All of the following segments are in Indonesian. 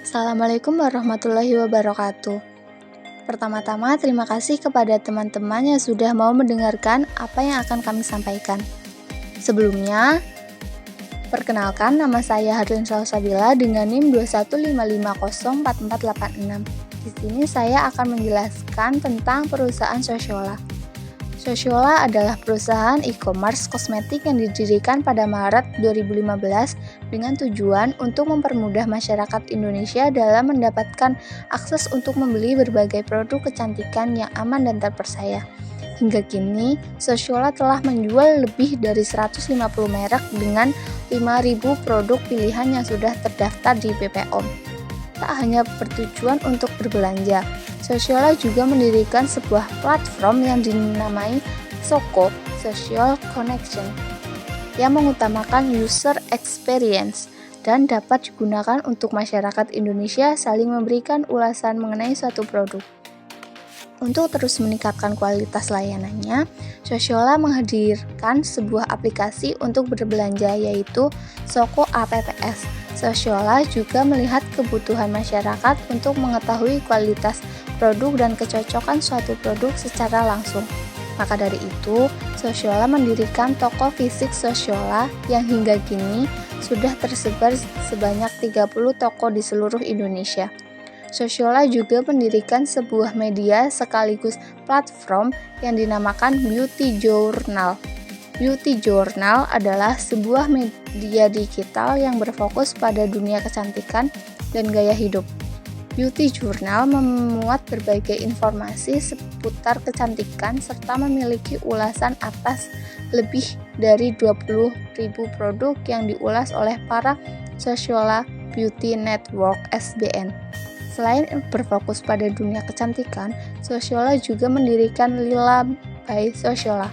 Assalamualaikum warahmatullahi wabarakatuh. Pertama-tama, terima kasih kepada teman-teman yang sudah mau mendengarkan apa yang akan kami sampaikan. Sebelumnya, perkenalkan nama saya Harlin Salsabila dengan NIM 215504486. Di sini saya akan menjelaskan tentang perusahaan Sociola. Sociola adalah perusahaan e-commerce kosmetik yang didirikan pada Maret 2015 dengan tujuan untuk mempermudah masyarakat Indonesia dalam mendapatkan akses untuk membeli berbagai produk kecantikan yang aman dan terpercaya. Hingga kini, Sociola telah menjual lebih dari 150 merek dengan 5.000 produk pilihan yang sudah terdaftar di BPOM. Tak hanya bertujuan untuk berbelanja, Sociola juga mendirikan sebuah platform yang dinamai SOCO (Social Connection) yang mengutamakan user experience dan dapat digunakan untuk masyarakat Indonesia saling memberikan ulasan mengenai suatu produk. Untuk terus meningkatkan kualitas layanannya, Sociola menghadirkan sebuah aplikasi untuk berbelanja yaitu SOCO Apps. Sociola juga melihat kebutuhan masyarakat untuk mengetahui kualitas produk dan kecocokan suatu produk secara langsung. Maka dari itu, Sociola mendirikan toko fisik Sociola yang hingga kini sudah tersebar sebanyak 30 toko di seluruh Indonesia. Sociola juga mendirikan sebuah media sekaligus platform yang dinamakan Beauty Journal. Beauty Journal adalah sebuah media digital yang berfokus pada dunia kecantikan dan gaya hidup. Beauty Journal memuat berbagai informasi seputar kecantikan serta memiliki ulasan atas lebih dari 20.000 produk yang diulas oleh para Sociola Beauty Network (SBN). Selain berfokus pada dunia kecantikan, Sociola juga mendirikan Lila by Sociola.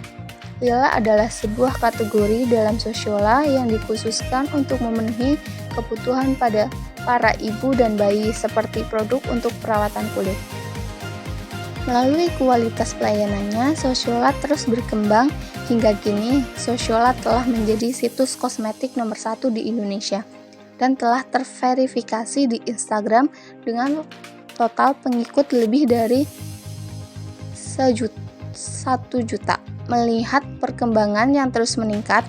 Lila adalah sebuah kategori dalam Sociola yang dikhususkan untuk memenuhi kebutuhan pada para ibu dan bayi seperti produk untuk perawatan kulit. Melalui kualitas pelayanannya, Sociola terus berkembang hingga kini Sociola telah menjadi situs kosmetik nomor 1 di Indonesia dan telah terverifikasi di Instagram dengan total pengikut lebih dari 1 juta. Melihat perkembangan yang terus meningkat,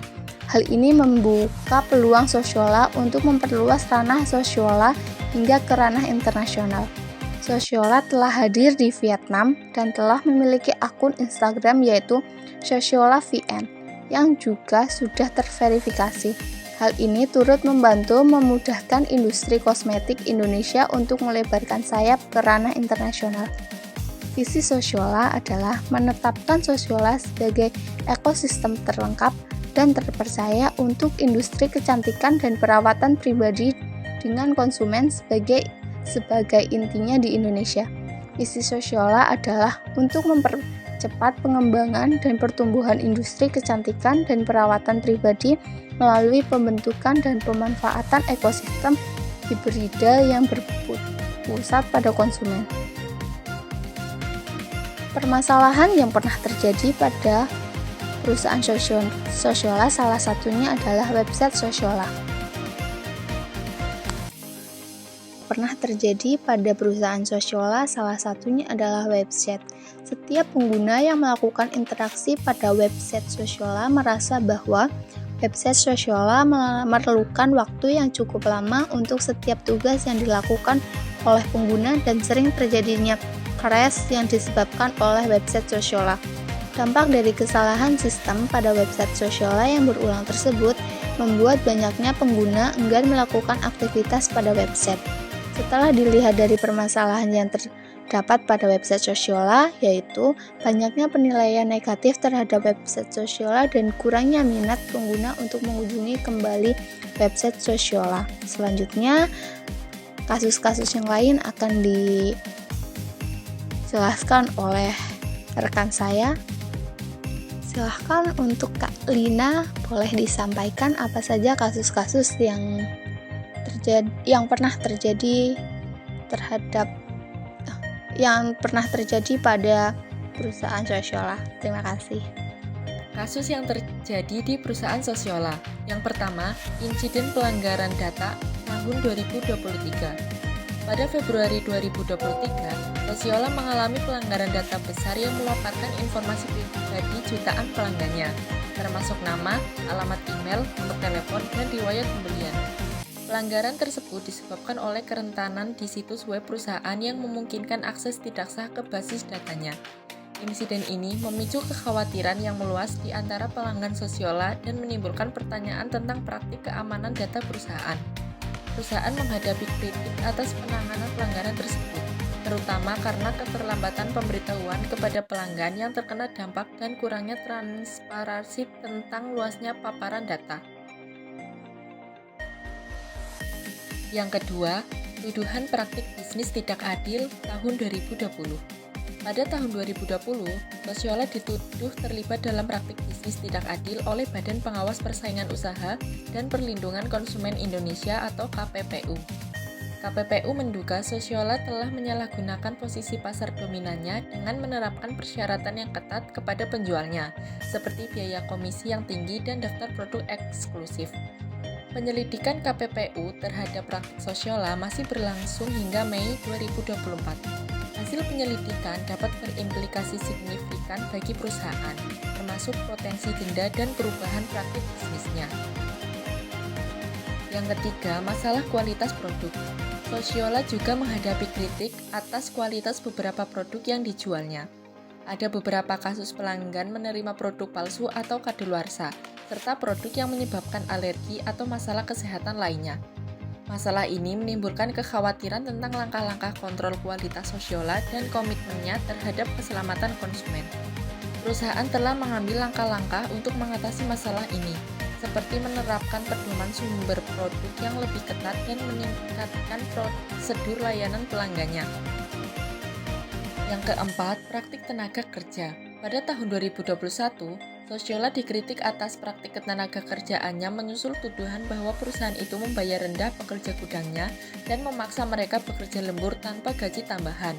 hal ini membuka peluang Sociola untuk memperluas ranah Sociola hingga ke ranah internasional. Sociola telah hadir di Vietnam dan telah memiliki akun Instagram yaitu Sociola VN yang juga sudah terverifikasi. Hal ini turut membantu memudahkan industri kosmetik Indonesia untuk melebarkan sayap ke ranah internasional. Visi Sociola adalah menetapkan Sociola sebagai ekosistem terlengkap dan terpercaya untuk industri kecantikan dan perawatan pribadi dengan konsumen sebagai intinya di Indonesia. Visi Sociola adalah untuk mempercepat pengembangan dan pertumbuhan industri kecantikan dan perawatan pribadi melalui pembentukan dan pemanfaatan ekosistem hibrida yang berpusat pada konsumen. Permasalahan yang pernah terjadi pada perusahaan Sociola salah satunya adalah website Sociola. Pernah terjadi pada perusahaan Sociola salah satunya adalah website. Setiap pengguna yang melakukan interaksi pada website Sociola merasa bahwa website Sociola memerlukan waktu yang cukup lama untuk setiap tugas yang dilakukan oleh pengguna dan sering terjadinya crash yang disebabkan oleh website Sociola. Dampak dari kesalahan sistem pada website Sociola yang berulang tersebut membuat banyaknya pengguna enggan melakukan aktivitas pada website. Setelah dilihat dari permasalahan yang terdapat pada website Sociola, yaitu banyaknya penilaian negatif terhadap website Sociola dan kurangnya minat pengguna untuk mengunjungi kembali website Sociola. Selanjutnya, kasus-kasus yang lain akan dijelaskan oleh rekan saya. Silahkan untuk Kak Lina, boleh disampaikan apa saja kasus-kasus yang pernah terjadi pada perusahaan Sociola. Terima kasih. Kasus yang terjadi di perusahaan Sociola. Yang pertama, insiden pelanggaran data tahun 2023. Pada Februari 2023, Sosiola mengalami pelanggaran data besar yang memaparkan informasi pribadi jutaan pelanggannya, termasuk nama, alamat email, nomor telepon, dan riwayat pembelian. Pelanggaran tersebut disebabkan oleh kerentanan di situs web perusahaan yang memungkinkan akses tidak sah ke basis datanya. Insiden ini memicu kekhawatiran yang meluas di antara pelanggan Sosiola dan menimbulkan pertanyaan tentang praktik keamanan data perusahaan. Perusahaan menghadapi kritik atas penanganan pelanggaran tersebut, terutama karena keterlambatan pemberitahuan kepada pelanggan yang terkena dampak dan kurangnya transparansi tentang luasnya paparan data. Yang kedua, tuduhan praktik bisnis tidak adil tahun 2020. Pada tahun 2020, Sosiola dituduh terlibat dalam praktik bisnis tidak adil oleh Badan Pengawas Persaingan Usaha dan Perlindungan Konsumen Indonesia atau KPPU. KPPU menduga Sosiola telah menyalahgunakan posisi pasar dominannya dengan menerapkan persyaratan yang ketat kepada penjualnya, seperti biaya komisi yang tinggi dan daftar produk eksklusif. Penyelidikan KPPU terhadap praktik Sosiola masih berlangsung hingga Mei 2024. Hasil penyelidikan dapat berimplikasi signifikan bagi perusahaan, termasuk potensi denda dan perubahan praktik bisnisnya. Yang ketiga, masalah kualitas produk. Sosiola juga menghadapi kritik atas kualitas beberapa produk yang dijualnya. Ada beberapa kasus pelanggan menerima produk palsu atau kadaluarsa, serta produk yang menyebabkan alergi atau masalah kesehatan lainnya. Masalah ini menimbulkan kekhawatiran tentang langkah-langkah kontrol kualitas Sosiola dan komitmennya terhadap keselamatan konsumen. Perusahaan telah mengambil langkah-langkah untuk mengatasi masalah ini, seperti menerapkan pedoman sumber produk yang lebih ketat dan meningkatkan prosedur layanan pelanggannya. Yang keempat, praktik tenaga kerja. Pada tahun 2021, Sosiola dikritik atas praktik ketenaga kerjaannya menyusul tuduhan bahwa perusahaan itu membayar rendah pekerja gudangnya dan memaksa mereka bekerja lembur tanpa gaji tambahan.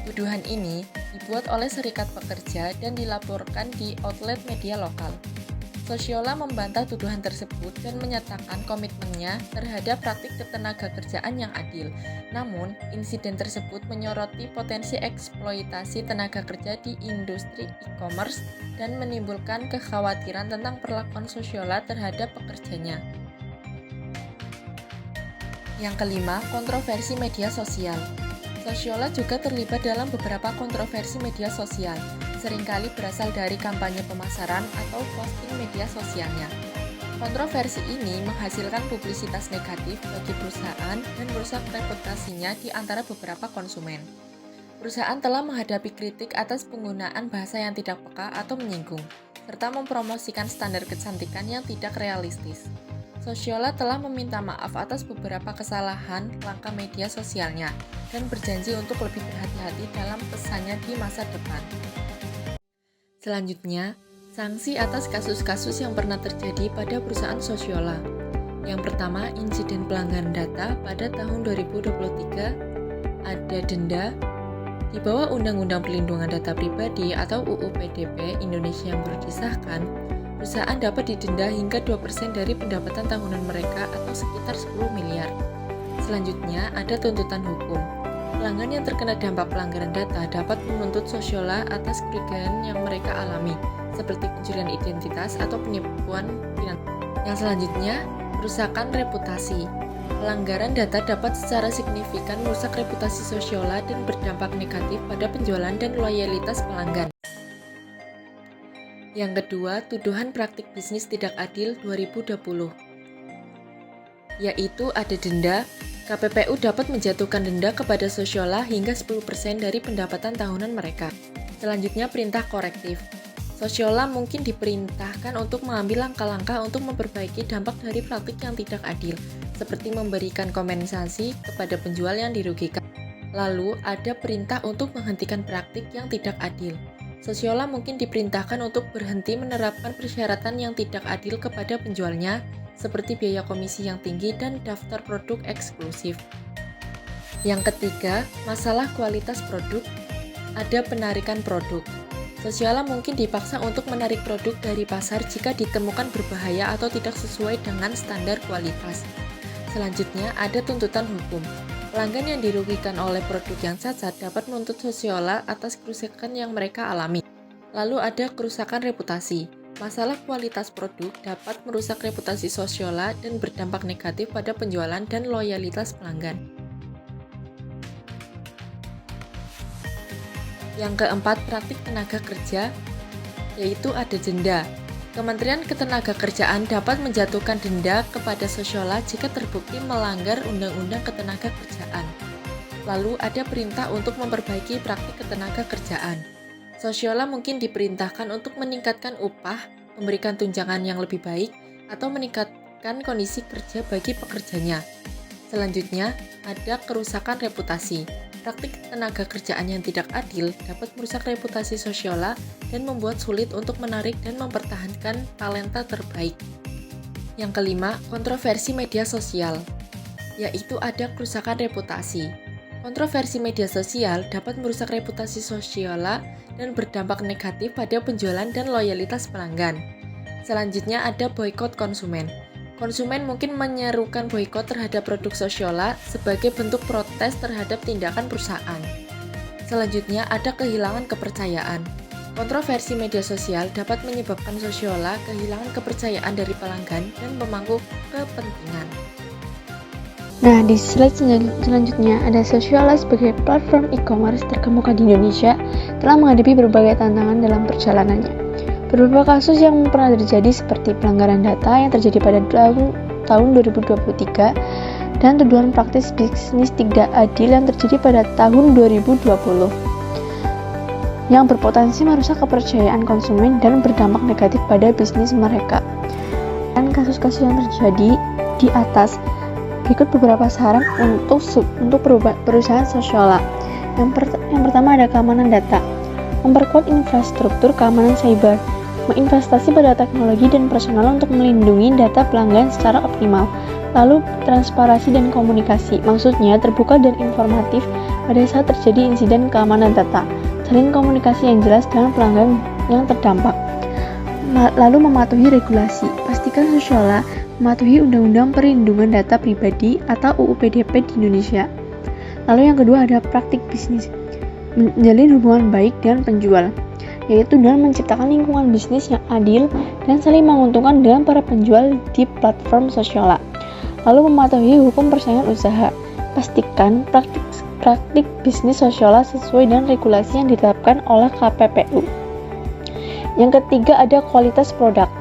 Tuduhan ini dibuat oleh serikat pekerja dan dilaporkan di outlet media lokal. Sosiola membantah tuduhan tersebut dan menyatakan komitmennya terhadap praktik ketenaga kerjaan yang adil. Namun, insiden tersebut menyoroti potensi eksploitasi tenaga kerja di industri e-commerce dan menimbulkan kekhawatiran tentang perlakuan Sosiola terhadap pekerjanya. Yang kelima, kontroversi media sosial. Sosiola juga terlibat dalam beberapa kontroversi media sosial, seringkali berasal dari kampanye pemasaran atau posting media sosialnya. Kontroversi ini menghasilkan publisitas negatif bagi perusahaan dan merusak reputasinya di antara beberapa konsumen. Perusahaan telah menghadapi kritik atas penggunaan bahasa yang tidak peka atau menyinggung, serta mempromosikan standar kecantikan yang tidak realistis. Sosiola telah meminta maaf atas beberapa kesalahan langkah media sosialnya dan berjanji untuk lebih berhati-hati dalam pesannya di masa depan. Selanjutnya, sanksi atas kasus-kasus yang pernah terjadi pada perusahaan Sosiola. Yang pertama, insiden pelanggaran data pada tahun 2023, ada denda di bawah Undang-Undang Perlindungan Data Pribadi atau UU PDP Indonesia yang baru disahkan. Perusahaan dapat didenda hingga 2% dari pendapatan tahunan mereka atau sekitar 10 miliar. Selanjutnya, ada tuntutan hukum. Pelanggan yang terkena dampak pelanggaran data dapat menuntut Sosiola atas kerugian yang mereka alami, seperti pencurian identitas atau penipuan finansial. Yang selanjutnya, kerusakan reputasi. Pelanggaran data dapat secara signifikan merusak reputasi Sosiola dan berdampak negatif pada penjualan dan loyalitas pelanggan. Yang kedua, tuduhan praktik bisnis tidak adil 2020. Yaitu ada denda. KPPU dapat menjatuhkan denda kepada Sosiola hingga 10% dari pendapatan tahunan mereka. Selanjutnya, perintah korektif. Sosiola mungkin diperintahkan untuk mengambil langkah-langkah untuk memperbaiki dampak dari praktik yang tidak adil, seperti memberikan kompensasi kepada penjual yang dirugikan. Lalu, ada perintah untuk menghentikan praktik yang tidak adil. Sosiola mungkin diperintahkan untuk berhenti menerapkan persyaratan yang tidak adil kepada penjualnya, seperti biaya komisi yang tinggi dan daftar produk eksklusif. Yang ketiga, masalah kualitas produk. Ada penarikan produk. Sosiola mungkin dipaksa untuk menarik produk dari pasar jika ditemukan berbahaya atau tidak sesuai dengan standar kualitas. Selanjutnya, ada tuntutan hukum. Pelanggan yang dirugikan oleh produk yang cacat dapat menuntut Sosiola atas kerusakan yang mereka alami. Lalu ada kerusakan reputasi. Masalah kualitas produk dapat merusak reputasi Sosiola dan berdampak negatif pada penjualan dan loyalitas pelanggan. Yang keempat, praktik tenaga kerja, yaitu ada denda. Kementerian Ketenagakerjaan dapat menjatuhkan denda kepada Sosiola jika terbukti melanggar Undang-Undang Ketenagakerjaan. Lalu ada perintah untuk memperbaiki praktik ketenagakerjaan. Sosiola mungkin diperintahkan untuk meningkatkan upah, memberikan tunjangan yang lebih baik, atau meningkatkan kondisi kerja bagi pekerjanya. Selanjutnya, ada kerusakan reputasi. Praktik tenaga kerjaan yang tidak adil dapat merusak reputasi Sosiola dan membuat sulit untuk menarik dan mempertahankan talenta terbaik. Yang kelima, kontroversi media sosial, yaitu ada kerusakan reputasi. Kontroversi media sosial dapat merusak reputasi Sosiola dan berdampak negatif pada penjualan dan loyalitas pelanggan. Selanjutnya ada boikot konsumen. Konsumen mungkin menyerukan boikot terhadap produk Sosiola sebagai bentuk protes terhadap tindakan perusahaan. Selanjutnya ada kehilangan kepercayaan. Kontroversi media sosial dapat menyebabkan Sosiola kehilangan kepercayaan dari pelanggan dan memangku kepentingan. Nah, di slide selanjutnya ada Sosiola sebagai platform e-commerce terkemuka di Indonesia telah menghadapi berbagai tantangan dalam perjalanannya. Beberapa kasus yang pernah terjadi seperti pelanggaran data yang terjadi pada tahun 2023 dan tuduhan praktis bisnis tidak adil yang terjadi pada tahun 2020 yang berpotensi merusak kepercayaan konsumen dan berdampak negatif pada bisnis mereka. Dan kasus-kasus yang terjadi di atas berikut beberapa saran untuk perusahaan Sosiola. Yang pertama ada keamanan data, memperkuat infrastruktur keamanan cyber, menginvestasi pada teknologi dan personal untuk melindungi data pelanggan secara optimal. Lalu, transparansi dan komunikasi, maksudnya terbuka dan informatif pada saat terjadi insiden keamanan data. Salin komunikasi yang jelas dengan pelanggan yang terdampak. Lalu, mematuhi regulasi. Pastikan Sosiola mematuhi Undang-Undang Perlindungan Data Pribadi atau UU PDP di Indonesia. Lalu yang kedua ada praktik bisnis, menjalin hubungan baik dengan penjual, yaitu dengan menciptakan lingkungan bisnis yang adil dan saling menguntungkan dengan para penjual di platform Sosiola. Lalu mematuhi hukum persaingan usaha. Pastikan praktik bisnis Sosiola sesuai dengan regulasi yang ditetapkan oleh KPPU. Yang ketiga ada kualitas produk.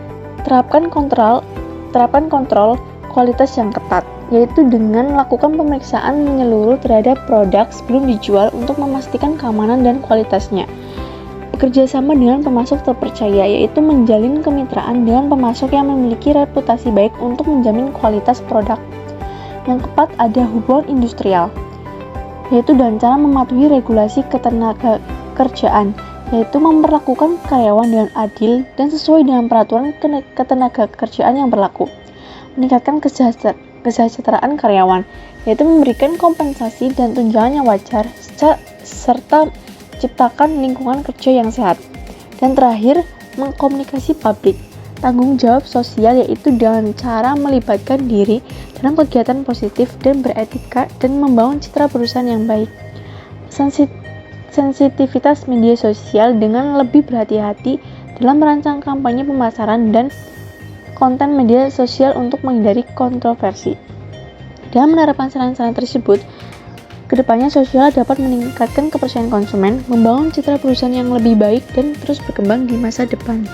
Terapkan kontrol kualitas yang ketat, yaitu dengan melakukan pemeriksaan menyeluruh terhadap produk sebelum dijual untuk memastikan keamanan dan kualitasnya. Bekerja sama dengan pemasok terpercaya, yaitu menjalin kemitraan dengan pemasok yang memiliki reputasi baik untuk menjamin kualitas produk. Yang keempat ada hubungan industrial, yaitu dengan cara mematuhi regulasi ketenagakerjaan, yaitu memperlakukan karyawan dengan adil dan sesuai dengan peraturan ketenagakerjaan yang berlaku. Meningkatkan kesejahteraan karyawan, yaitu memberikan kompensasi dan tunjangan yang wajar, serta ciptakan lingkungan kerja yang sehat. Dan terakhir, mengkomunikasi publik. Tanggung jawab sosial, yaitu dengan cara melibatkan diri dalam kegiatan positif dan beretika dan membangun citra perusahaan yang baik. Sensitivitas media sosial dengan lebih berhati-hati dalam merancang kampanye pemasaran dan konten media sosial untuk menghindari kontroversi. Dengan menerapkan saran-saran tersebut, kedepannya Sosiola dapat meningkatkan kepercayaan konsumen, membangun citra perusahaan yang lebih baik, dan terus berkembang di masa depan.